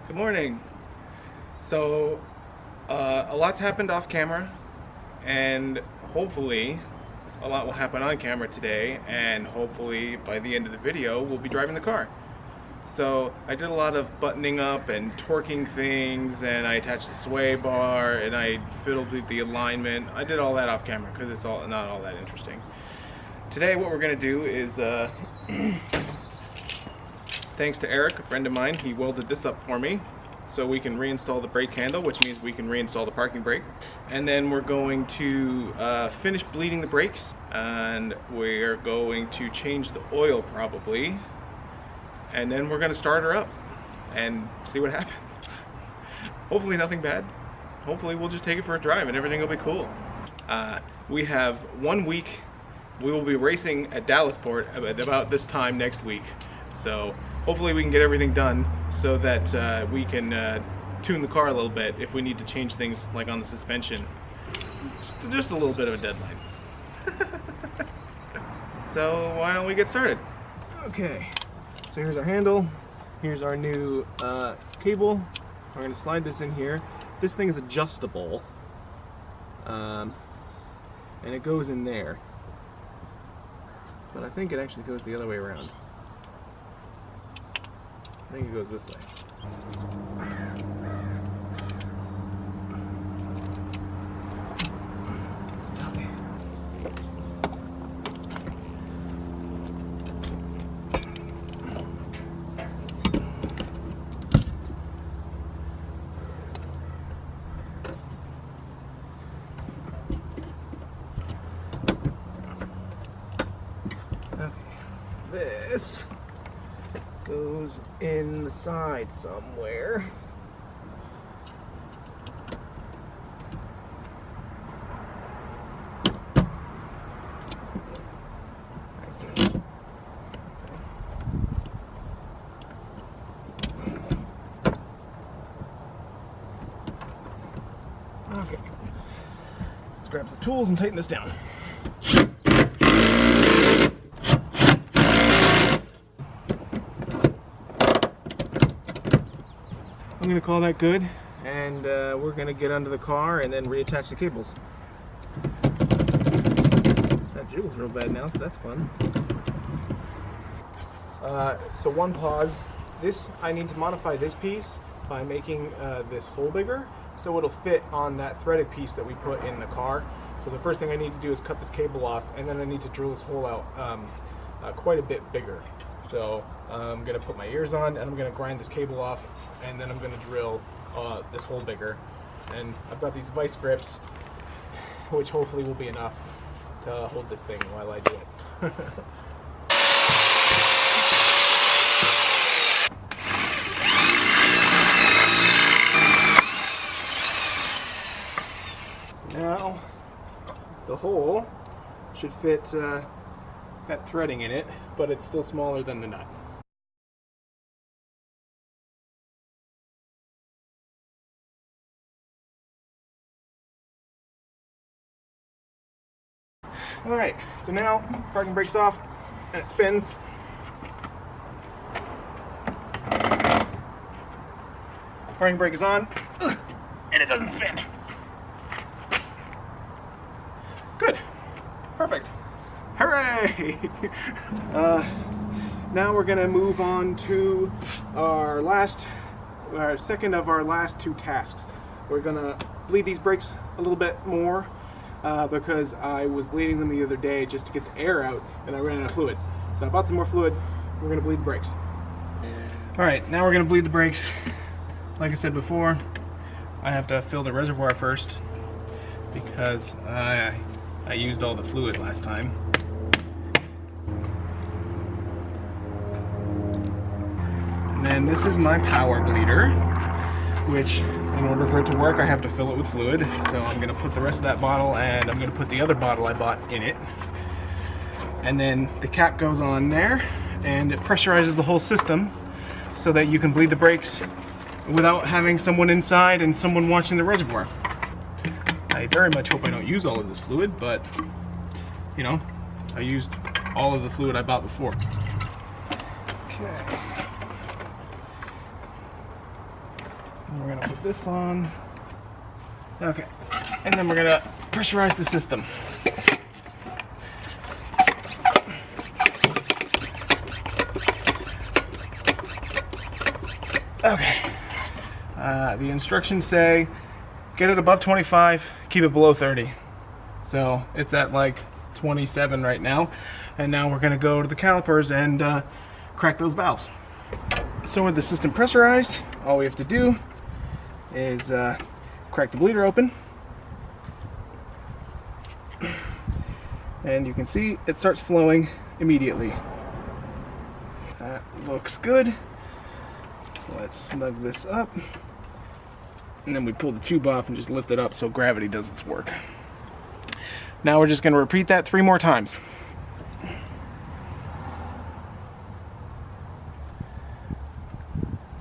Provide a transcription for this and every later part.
Good morning. So, a lot's happened off camera, and hopefully, a lot will happen on camera today, and hopefully, by the end of the video, we'll be driving the car. So, I did a lot of buttoning up and torquing things, and I attached the sway bar, and I fiddled with the alignment. I did all that off camera because it's not all that interesting. Today, what we're going to do is, thanks to Eric, a friend of mine, he welded this up for me so we can reinstall the brake handle, which means we can reinstall the parking brake. And then we're going to finish bleeding the brakes, and we're going to change the oil probably, and then we're going to start her up and see what happens. Hopefully nothing bad. Hopefully we'll just take it for a drive and everything will be cool. We have 1 week. We will be racing at Dallasport at about this time next week. So hopefully we can get everything done so that we can tune the car a little bit if we need to change things like on the suspension. Just a little bit of a deadline. So why don't we get started? Okay, so here's our handle. Here's our new cable. We're going to slide this in here. This thing is adjustable, and it goes in there. But I think it actually goes the other way around. I think it goes this way. This goes in the side somewhere. I see. Okay. Let's grab some tools and tighten this down. I'm going to call that good, and we're going to get under the car and then reattach the cables. That jiggles real bad now, so that's fun. So one pause. I need to modify this piece by making this hole bigger so it'll fit on that threaded piece that we put in the car. So the first thing I need to do is cut this cable off, and then I need to drill this hole out quite a bit bigger. So I'm going to put my ears on, and I'm going to grind this cable off, and then I'm going to drill this hole bigger. And I've got these vice grips, which hopefully will be enough to hold this thing while I do it. So now the hole should fit that threading in it, but it's still smaller than the nut. Alright, so now parking brake's off and it spins. Parking brake is on and it doesn't spin. Good. Perfect. Hooray! Now we're gonna move on to our second of our last two tasks. We're gonna bleed these brakes a little bit more because I was bleeding them the other day just to get the air out, and I ran out of fluid. So I bought some more fluid. We're gonna bleed the brakes. All right, now we're gonna bleed the brakes. Like I said before, I have to fill the reservoir first because I used all the fluid last time. And then this is my power bleeder, which in order for it to work I have to fill it with fluid. So I'm going to put the rest of that bottle, and I'm going to put the other bottle I bought in it. And then the cap goes on there and it pressurizes the whole system so that you can bleed the brakes without having someone inside and someone watching the reservoir. I very much hope I don't use all of this fluid, but you know, I used all of the fluid I bought before. Okay. And we're gonna put this on. Okay, and then we're gonna pressurize the system. Okay, the instructions say get it above 25, keep it below 30. So it's at like 27 right now, and now we're gonna go to the calipers and crack those valves. So with the system pressurized, all we have to do is crack the bleeder open, and you can see it starts flowing immediately. That looks good. So let's snug this up, and then we pull the tube off and just lift it up so gravity does its work. Now we're just going to repeat that 3 more times.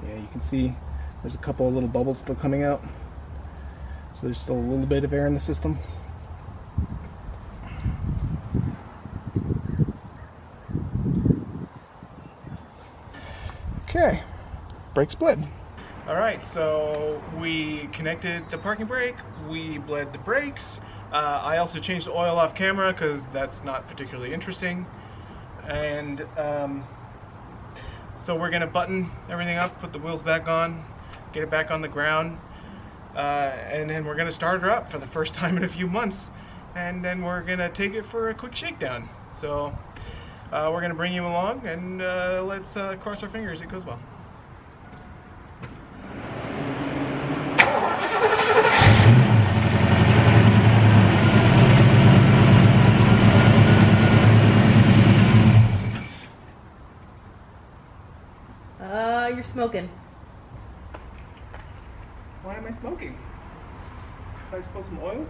Yeah, you can see there's a couple of little bubbles still coming out. So there's still a little bit of air in the system. Okay, brake split. All right, so we connected the parking brake, we bled the brakes. I also changed the oil off camera because that's not particularly interesting. And so we're gonna button everything up, put the wheels back on, get it back on the ground, and then we're gonna start her up for the first time in a few months. And then we're gonna take it for a quick shakedown. So we're gonna bring you along, and let's cross our fingers it goes well. You're smoking. Why am I smoking? Did I spill some oil?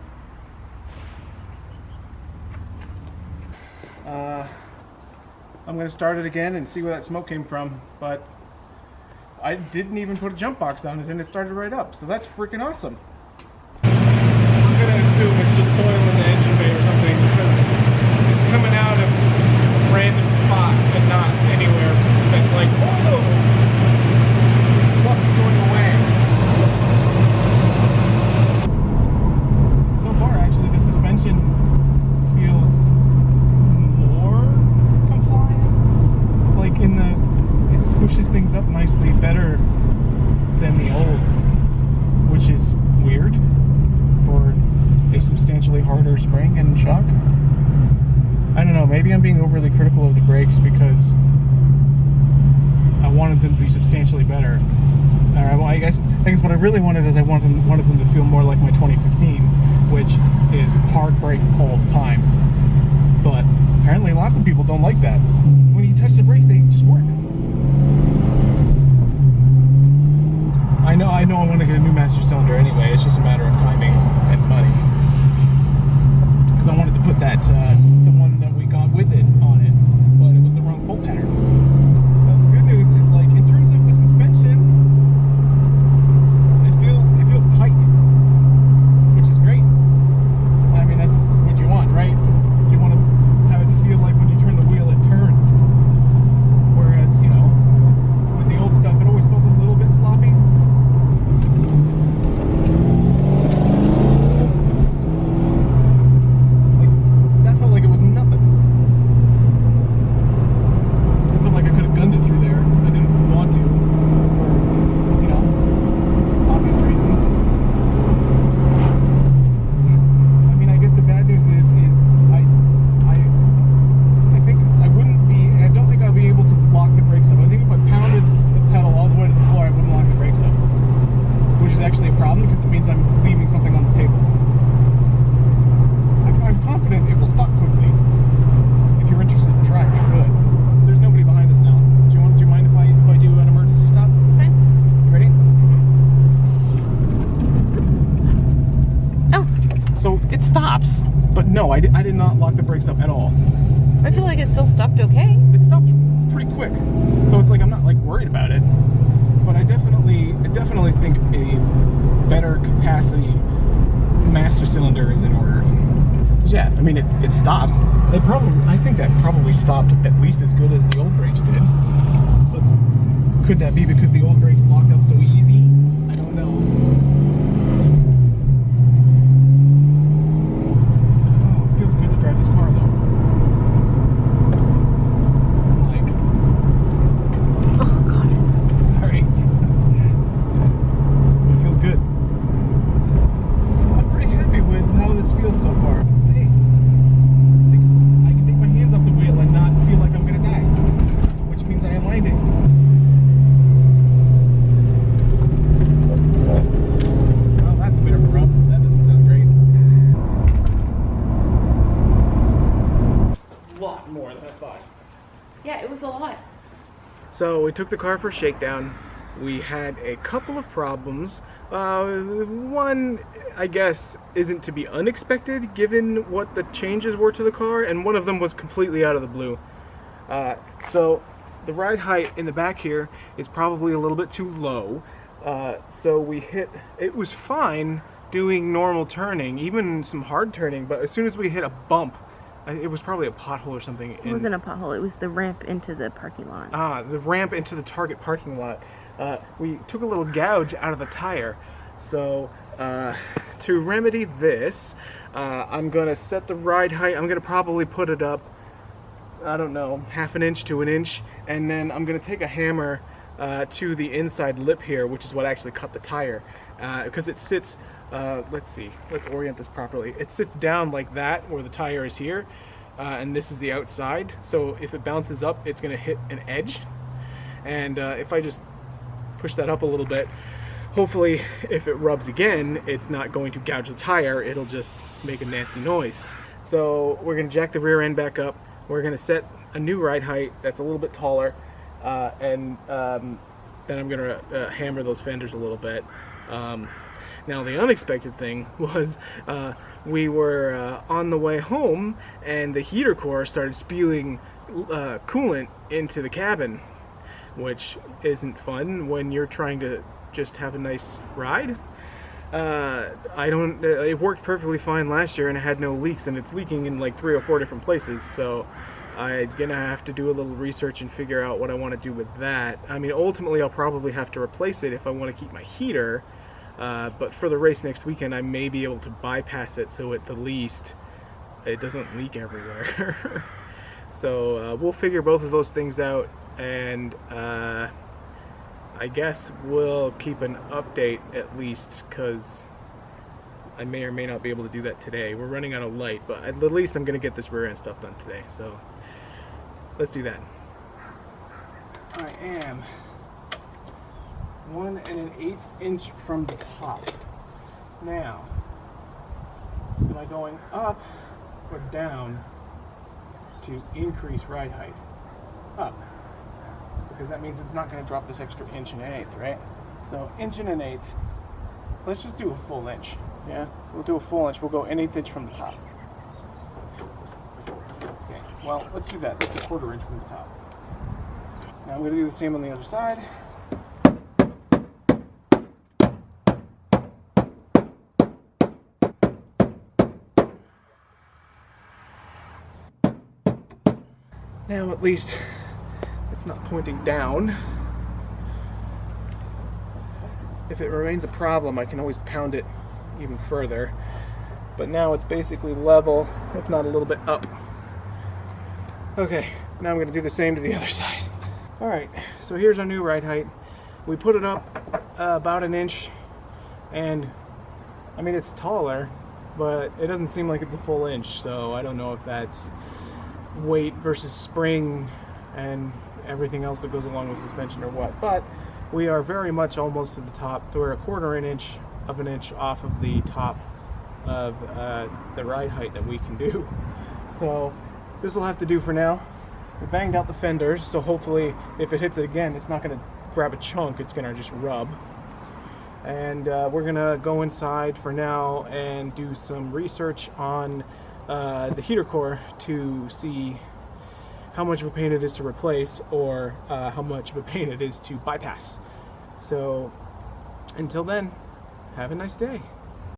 I'm gonna start it again and see where that smoke came from, but I didn't even put a jump box on it and it started right up, so that's freaking awesome. I'm gonna assume it's just oil in the engine bay or something because it's coming out of a random spot and not anywhere that's like, oh! Nothing's going away. So far, actually, the suspension feels more compliant. Like it squishes things up nicely better than the old, which is weird for a substantially harder spring and shock. I don't know, maybe I'm being overly critical of the brakes because I wanted them to be substantially better. Well, I guess what I really wanted is I wanted them to feel more like my 2015, which is hard brakes all the time. But apparently lots of people don't like that. When you touch the brakes, they just work. I know I want to get a new master cylinder anyway. It's just a matter of timing and money. Because I wanted to put that the one that we got with it on it, but it was the wrong bolt pattern. But the good news is, like, in terms of the suspension, it feels tight, which is great. I mean, that's what you want, right? You want to have it feel like when you turn the wheel, it turns. Whereas, you know, with the old stuff, it always felt a little bit sloppy. That felt like it was nothing. I felt like I could have gunned it through there. I didn't want to, for, you know, obvious reasons. I mean, I guess the bad news is I think I don't think I'll be able to lock the brakes up. I think if I pounded the pedal all the way to the floor, I wouldn't lock the brakes up. Which is actually a problem because it means I'm leaving something on the table. I'm confident it will stop quickly. If you're interested in trying, you could. There's nobody behind us now. Do you mind if I do an emergency stop? It's fine. You ready? Oh. So it stops, but no, I did not lock the brakes up at all. I feel like it still stopped okay. It stopped pretty quick, so it's like I'm not like worried about it. But I definitely think a better capacity master cylinder is in order. Yeah, I mean it stops. I think that probably stopped at least as good as the old brakes did. But could that be because the old brakes locked up so easy? I don't know. So we took the car for a shakedown. We had a couple of problems. One, I guess, isn't to be unexpected given what the changes were to the car, and one of them was completely out of the blue. So the ride height in the back here is probably a little bit too low. So it was fine doing normal turning, even some hard turning, but as soon as we hit a bump, it was probably a pothole or something. It wasn't a pothole, it was the ramp into the parking lot. Ah, the ramp into the Target parking lot. We took a little gouge out of the tire. So to remedy this, I'm gonna set the ride height. I'm gonna probably put it up, I don't know, 1/2 inch to 1 inch, and then I'm gonna take a hammer to the inside lip here, which is what actually cut the tire, because it sits, let's orient this properly. It sits down like that where the tire is here, and this is the outside, so if it bounces up it's gonna hit an edge, and if I just push that up a little bit, hopefully if it rubs again it's not going to gouge the tire, it'll just make a nasty noise. So we're gonna jack the rear end back up, we're gonna set a new ride height that's a little bit taller, and then I'm gonna hammer those fenders a little bit. Now the unexpected thing was we were on the way home and the heater core started spewing coolant into the cabin, which isn't fun when you're trying to just have a nice ride. It worked perfectly fine last year and it had no leaks, and it's leaking in like 3 or 4 different places, so I'm gonna have to do a little research and figure out what I want to do with that. I mean, ultimately I'll probably have to replace it if I want to keep my heater, but for the race next weekend I may be able to bypass it so at the least it doesn't leak everywhere. So we'll figure both of those things out, and I guess we'll keep an update at least, because I may or may not be able to do that today. We're running out of light, but at least I'm going to get this rear end stuff done today, so let's do that. I am 1 1/8 inch from the top. Now, am I going up or down to increase ride height? Up, because that means it's not going to drop this extra 1 1/8 inches, right? So 1 1/8 inches. Let's just do a full inch. Yeah, we'll do a full inch. We'll go 1/8 inch from the top. Okay, well, let's do that. That's a 1/4 inch from the top. Now I'm going to do the same on the other side. Now at least it's not pointing down. If it remains a problem, I can always pound it even further. But now it's basically level, if not a little bit up. Okay, now I'm going to do the same to the other side. Alright, so here's our new ride height. We put it up about 1 inch, and I mean it's taller, but it doesn't seem like it's a full inch, so I don't know if that's weight versus spring and everything else that goes along with suspension or what, but we are very much almost to the top. So we're 1/4 inch of an inch off of the top of the ride height that we can do. So this will have to do for now. We banged out the fenders, so hopefully if it hits it again, it's not going to grab a chunk, it's going to just rub. And we're going to go inside for now and do some research on the heater core to see how much of a pain it is to replace, or how much of a pain it is to bypass. So until then, have a nice day.